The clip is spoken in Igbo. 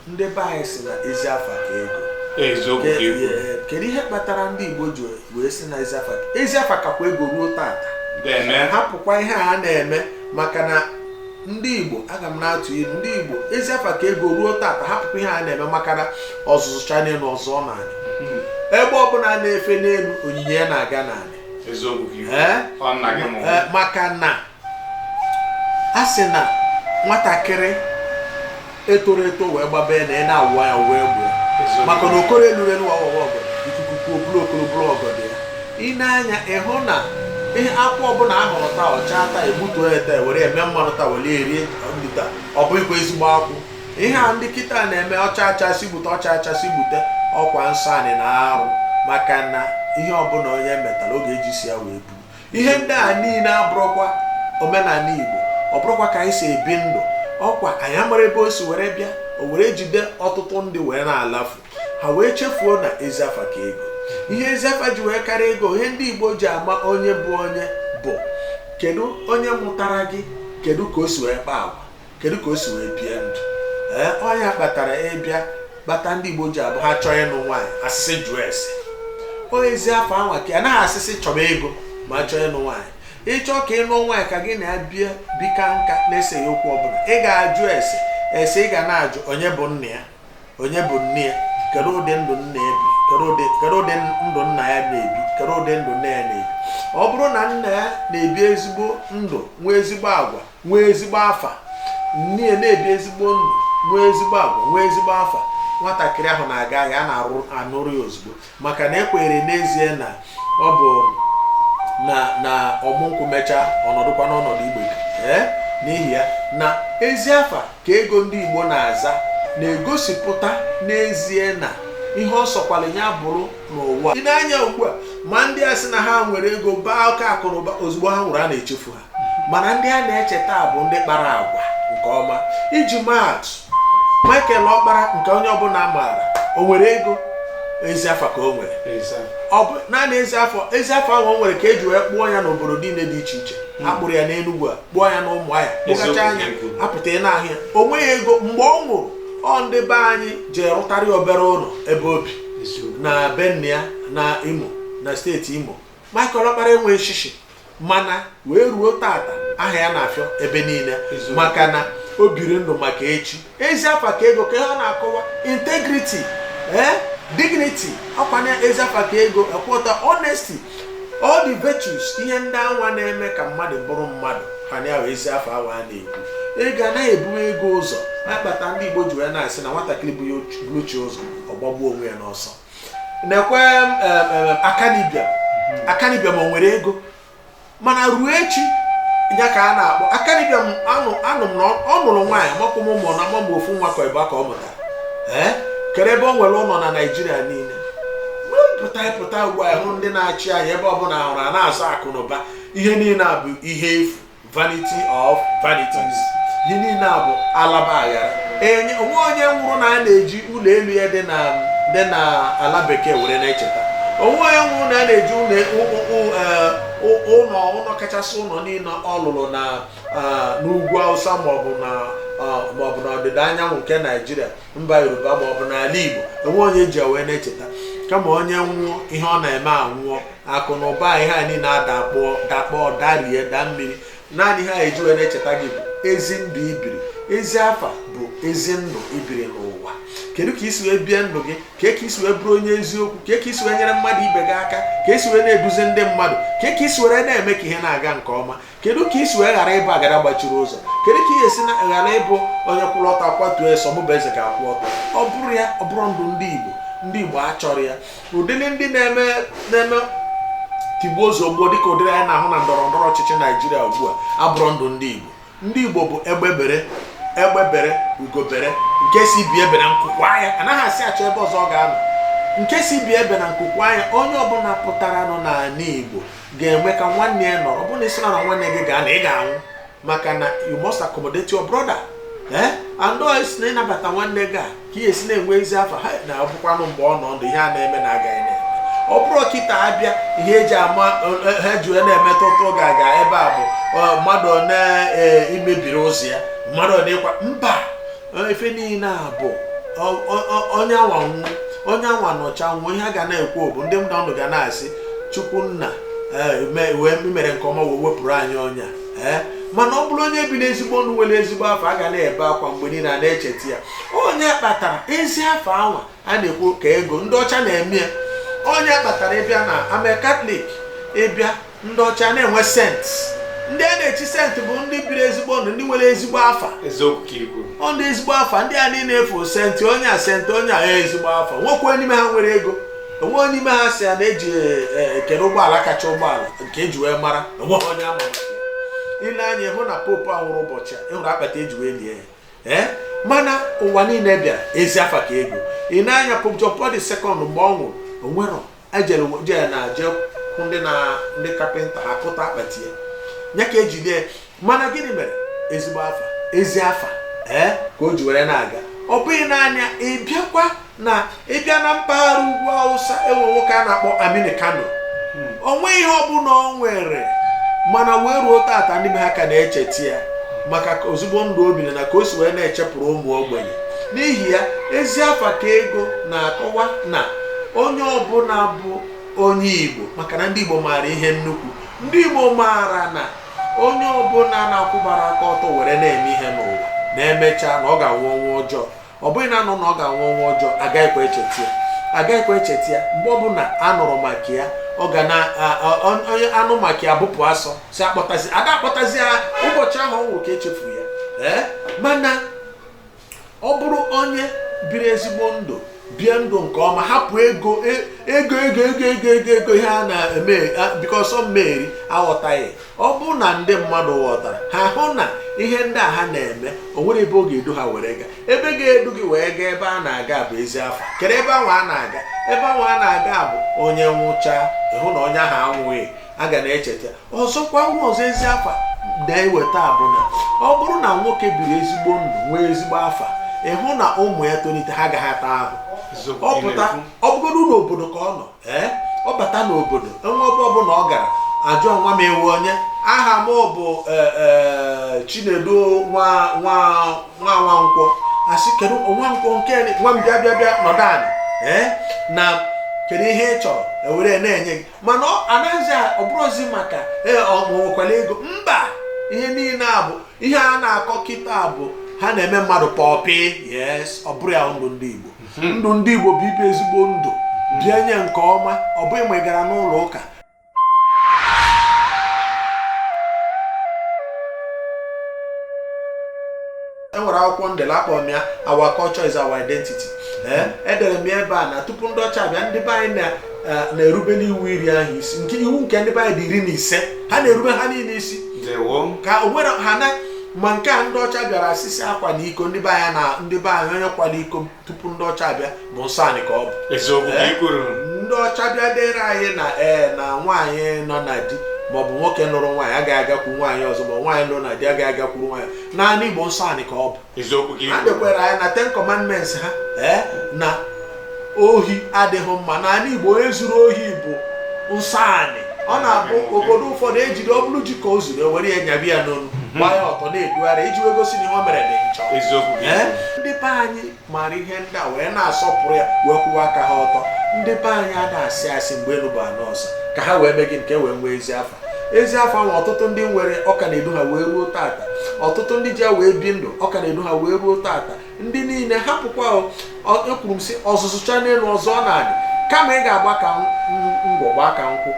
ndị be anyị si na ezi afa ka ego. Kedu ihe kpatara ndị Igbo ji wee si na ezi afa kakwa ego ruo tata? Hapụkwa ihe a na-eme maka na ndị Igbo, aga m na-atụ ilu, ndị Igbo ezi afa ka ego ruo tata, hapụkwa ihe a na-eme maka na ọzụzụ cha n'elu ọzọ n'ala. Ebe ọbụla na-efe n'elu, onyinye ya na-aga n'ala. Maka na a sị na nwatakịrị etoro eto wee gbabe na ị na-awụ ya wee gbuo, maka na okoro elu elu ọghọghọ ọgọdọ, ikuku obulu okoro bụrụ ọgọdọ ya. Ị na-anya ịhụ na ihe akwụ ọbụla ahụrụ taa ọcha taa egbutuo ya taa were eme mmanụ taa were erie ndị taa, ọ bụghịkwa ezigbo akwụ. Ihe a ndị kịta na-eme ọcha acha si gbute, ọcha acha si gbute ọkwa nsọ anyị na-arụ, maka na ihe ọbụla onye metara oge eji si ya wee buru. Ihe ndị a niile abụrụkwa omenala Igbo, ọ bụrụkwa ka anyị si ebi ndụ. Ọkwa anyị amara ebe o si were bịa, o were jide ọtụtụ ndị wee na-alafu, ha wee chefuo na ezi afa ka ego. Ihe ezi afa ji wee karịa ego, ihe ndị Igbo ji ama onye bụ onye bụ kedu onye mụtara gị, kedu ka o si wee kpaa agwa, kedu ka o si wee bie ndụ. Ọnya kpatara ịbịa kpata ndị Igbo ji abụ ha chọọ ịnụ nwaanyị asịsị jụọ ese. Ezi afa anwa ka anaghị asịsị chọba ego ma chọọ ịnụ nwaanyị. Ịchọ ka ịnụ nwaanyị ka gị na-abịa bika nka na-eseghị okwu ọbụla, ị ga-ajụ ese ị ga na-ajụ onye bụ nna ya, onye bụ nne ya, kedu ụdị ndụ nna ya bi, kedu ụdị ndụ nna ya na-ebi, kedu ụdị ndụ nne ya na-ebi. Ọ bụrụ na nna ya na-ebi ezigbo ndụ, nwee ezigbo agwa, nwee ezigbo afa, nne ya na-ebi ezigbo ndụ, nwee ezigbo agwa, nwee ezigbo afa, nwatakịrị ahụ na-aga ahịa, a na-anụrụ ya ozugbo, maka na ekwenyere n'ezie na ọ bụ na ọmụnkwụ mechaa ọnọdụkwa n'ọnọdụ Igbo. N'ihi ya na ezi afa ka ego ndị Igbo na-aza na-egosipụta n'ezie na ihe ọ sọkwara ya bụrụ n'ụwa. Ị na-anya ugbu a, ma ndị a sị na ha nwere ego baa oke akụ na ụba, ozugbo ha nwụrụ a na-echefu ha. Mana ndị a na-echeta bụ ndị kpara agwa nke ọma. Iji maatụ, Michael Ọkpara nke onye ọbụla maara, o nwere ego, ezi afa ka o nwere. Ọ bụ naanị ezi afọ ahụ o nwere ka eji wee kpụọ ya n'obodo niile dị iche iche. Akpụrụ ya n'Enugwu, a kpụọ ya n'Ụmụahịa, kpụgacha anya apụta n'ahịa. O nweghị ego mgbe ọ nwụrụ. Ọ ndị be anyị jee rụtarị obere ụlọ ebe obi na be ya na Imo, na steeti Imo. Michael Ọkpara enweghị shishi, mana wee ruo tata aha ya na-afịọ ebe niile, maka na o biri ndụ maka echi. Ezi afa ka ego ka ihe ọ na-akọwa integrity, dignity, ọkwanye ezi afa ka ego, ekwọta honesty, all the virtues, ihe ndị anwa na-eme ka mmadụ bụrụ mmadụ, ha na-awa ezi afa awa a na-ekwu. Ego anaghị ebu ego ụzọ, akpata ndị Igbo ji wee na-asị na nwatakịrị bụ uche ụzọ ọgbagbuo onwe ya n'ọsọ. Na-ekwe akanibiam o nwere ego, mana ruo echi ya ka a na-akpọ akanibiam. Anụ m na ọ mụrụ nwaanyị, makwụ m ụmụ na ama ofu nwa ka ịba ka ọ mụtara. Kere ebe o nwere ụlọ na Naịjirịa niile. Pụta ugbu a hụ ndị na-achị anyị ebe ọbụla hụrụ a na-azụ akụ na ụba. Ihe niile a bụ ihe efu, vanity of vanities. Ihe niile a bụ alaba aghara. Onwe onye nwụrụ na a na-eji ụlọ elu ya dị na ala bekee were na-echeta. Onwe onye nwụrụ na a na-eji ụlọ kachasị ụlọ niile ọ lụrụ n'ugwu Hausa maọbụ na ọdịda anyanwụ nke Naịjirịa, mba Yoruba maọbụ n'ala Igbo. Onwe onye ji wee na-echeta. Kama onye nwụọ, ihe ọ na-eme anwụọ, akụ na ụba ihe a niile adakpọ darie da mmiri. Naanị ha eji wee na-echeta gị bụ ezi ndụ ibiri. Ezi afa bụ ezi ndụ ibiri n'ụwa. Kedu ka isi wee bie ndụ gị, ka isi wee bụrụ onye eziokwu, ka isi wee nyere mmadụ ibe gị aka, ka isi wee na-eduzi ndị mmadụ, ka isi were na-eme ka ihe na-aga nke ọma. Kedu ka isi wee ghara ịbụ agada gbachiri ụzọ, kedu ka ihe esi ghara ịbụ onye kwụrụ ọtọ akwatuo eso mụbụ eze ga-akwụ ọtọ. Ọ bụrụ ya, ọ bụrụ ndụ ndị Igbo achọrọ ya. Ụdịrị ndị na-eme tigbuo ozugbo dịka ụdịrị anyị na-ahụ na ndọrọ ndọrọ ọchịchị Naịjirịa ugbu a abụrụ ndụ ndị Igbo. Ndị Igbo bụ egbebere ugobere, nke si bi ebe na nkụkụ anya, anaghị asị achọ ebe ọzọ ọ ga-anọ. Nke si bi ebe na nkụkụ anya, onye ọbụla pụtara nọ n'ala Igbo ga-enwe ka nwanne ya nọrọ. Ọ bụrụ na isi na nwanne gị ga-anọ, ị ga-anwụ, maka na you must accommodate your brother. And isi na ịnabata nwanne gị a ka ihe esi na-enwe ezi afa ha na-abụkwanụ mgbe ọ nọ ndụ ihe a na-eme na-agaghị na-eme. Ọ bụrụ kịta abịa ihe eji ama ha ji na-emetụta ga-aga ebe a bụ mmadụ na-emebiri ụzọ ya, mmadụ dịkwa mba. Efe niile a bụ onye anwa nọcha nwụọ, ihe a ga na-ekwu bụ ndị ndụ ga na-asị Chukwu nna wee mere nke ọma wee wepụrụ anyị ọnya. Mana ọ bụrụ onye bi n'ezigbo ndụ nwere ezigbo afọ, a ga na-ebe akwa mgbe niile a na-echeta ya. Onye kpatara ezi afọ anwa a na-ekwu ka ego ndị ọcha na-eme ya. Onye kpatara ịbịa na ame Katọlik, ịbịa ndị ọcha na-enwe sent. Ndị a na-echi sent bụ ndị biri ezigbo ndụ, ndị nwere ezigbo afa. Ndị ezigbo afa, ndị a niile efu senti onye a senti onye a ezigbo afa. Nwekwe n'ime ha nwere ego. Onwe n'ime ha si ya na-eji ekere ụgbọala kacha ụgbọala nke eji wee mara onwe onye ama. Ile anya hụ na popu anwụrụ ụbọchị a, ịhụrụ akpata eji wee lie ya. Mana ụwa niile bịara ezi afa ka ego. Ị na-anya Pope John Paul II mgbe ọ nwụrụ, onwero ejere na je hụ ndị kapịnta ha pụta akpati ya. Ya ka eji lie. Mana gịnị mere? Ezigbo afa, ezi afa ka o ji were na-aga. Ọ bụghị n'anya ịbịa na mpaghara ugwu Hausa enwe nwoke a na-akpọ Aminu Kano. O nweghị ihe ọbụla o nwere, mana wee ruo tata ndị be ha ka na-echeta ya maka ozugbo ndụ obi na ka o si wee na-echepụrụ ụmụ ogbenye. N'ihi ya, ezi afa ka ego na-akọwa na onye ọbụla bụ onye Igbo, maka na ndị Igbo maara ihe nnukwu. Ndị Igbo maara na onye ọbụla na-akwụbara aka ọtọ were na-eme ihe n'ụwa na-emecha na ọ ga-anwụ ọnwụ ọjọọ. Ọ bụghị na anụ na ọ ga-anwụ ọnwụ ọjọọ, agaghịkwa echeta ya. Mgbe ọbụla a nụrụ maka ya, ọ ga na onye anụ maka ya bụpụ asọ si akpọtazi ya ụbọchị ahụ ọ nwụrụ ka echefuru ya. Mana ọ bụrụ onye biri ezigbo ndụ, bie ndụ nke ọma, hapụ ego ihe a na-eme because ọ mmeri aghọtaghị. Ọ bụ na ndị mmadụ ghọtara, ha hụ na ihe ndị a ha na-eme o nwere ebe ọ ga-edu ha were gaa. Ebe ga-edu gị wee gaa ebe a na-aga bụ ezi afa. Kere ebe ahụ a na-aga? Ebe ahụ a na-aga bụ onye nwụcha, ịhụ na onye ahụ anwụghị, a ga na-echeta. Ọzọkwa nwa ọzọ ezi afa na-eweta bụ na ọ bụrụ na nwoke biri ezigbo ndụ nwee ezigbo afa, ịhụ na ụmụ ya tonite ha agaghị ata ahụ. Ọ pụta ọ bụgodu n'obodo ka ọ nọ, ọ bata n'obodo enwe ebe ọbụla ọ gara ajụ nwa m ewu onye aha m bụ Chinedu nwa Nwankwọ. Asị kedu Nwankwọ nke nwa m bịa nọdụ anyị na kedu ihe ị chọrọ ewere na-enye gị. Mana anaghịzi ọ bụrụzi maka ọnwekwala ego. Mba, ihe niile a bụ ihe a na-akọ kịta bụ ha na-eme mmadụ pọpị. Yes, ọ bụrụ ya ndụ ndị Igbo. Ndụ ndị Igbo bụ ibe ezigbo ndụ, bịa nye nke ọma. Ọ bụghị ma ị gara n'ụlọ ụka. Enwere akwụkwọ ndele akpọrọ m ya Our Culture is Our Identity. Edere m ebe a na tupu ndị ọcha bịa, ndị be anyị na-erube n'iwu iri ahụ isi. Nke iwu nke ndị be anyị dị 15, ha na-erube ha niile isi ka o nwere ha na. Ma nke a ndị ọcha bịara asịsị akwa na iko, ndị be anyị onye kwala iko tupu ndị ọcha bịa bụ nsọ anyị ka ọ bụ. Ndị ọcha bịa dere anyị na nwaanyị nọ na di maọbụ nwoke nụrụ nwaanyị agaghị agakwu nwaanyị ọzọ, ma nwaanyị nụrụ na di agaghị agakwuru nwaanyị. Naanị Igbo nsọ anyị ka ọ bụ. Ha dekwara anyị na 10 Commandments ha na ohi adịghị mma. Naanị Igbo onye zuru ohi bụ nsọ anyị. Ọ na-abụ obodo ụfọdụ ejide ọ bụrụ ji ka o zuru ewere ya nyabi ya n'onu gbaa ya ọtọ na-edugharị iji wee gosi na ihe o mere dị njọ. Ndị be anyị maara ihe ndị a wee na-asọpụrụ ya wee kwụwa aka ha ọtọ. Ndị be anyị ada asị asị mgbe elu bụ anọ ọzọ ka ha wee mee gị nke wee nwee ezi afa. Ezi afa nwa ọtụtụ ndị nwere ọka na-edu ha wee ruo tata. Ọtụtụ ndị ji ya wee bi ndụ ọka na-edu ha wee ruo tata. Ndị niile hapụkwa ekwuru m sị ọzụzụcha n'elu ọzọ ọ na-adị, kama ị ga-agba ka ngwọ gbaa ka nkwụ.